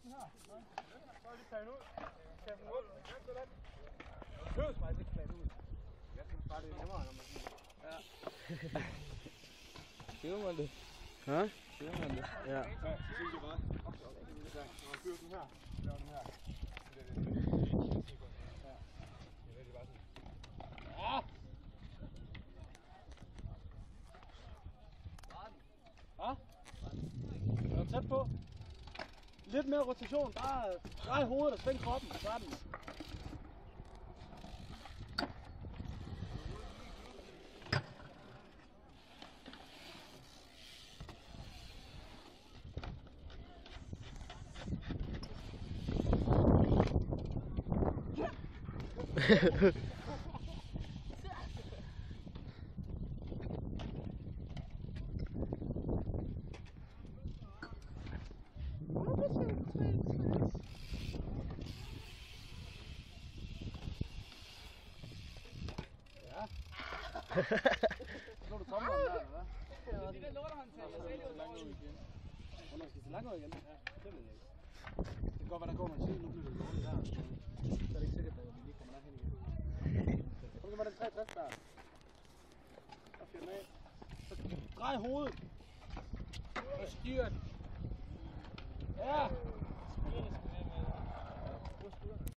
den her. Så er det planen ud. Kan den ud? Det behøves faktisk ikke planen ud. Jeg synes bare, det er nemmere, når man siger. Ja. Siger man det? Hæ? Siger man det? Ja. Ja, så synes jeg bare. Når man fyrer den her, så laver den her. Så det er det. Ja. Det er rigtig bare sådan. Ja! Hva? Er du tæt på? Lidt mere rotation, bare drej hovedet og sving kroppen, så er den. Ja. Så du tommeren der, eller hvad? Det er lortehåndtag, jeg sælger jo dårligt. Hvornår skal det langt ud igen? Ja, det ved jeg ikke. Det kan godt være, der går noget tid, nu bliver det dårligt der. Så er det ikke sikkert, at vi lige kommer derhen igen. Så var den 63 der. Så fyr den af. Så drej hovedet. Og styr den. Ja! Skuldrene skal med. Hvor er skuldrene?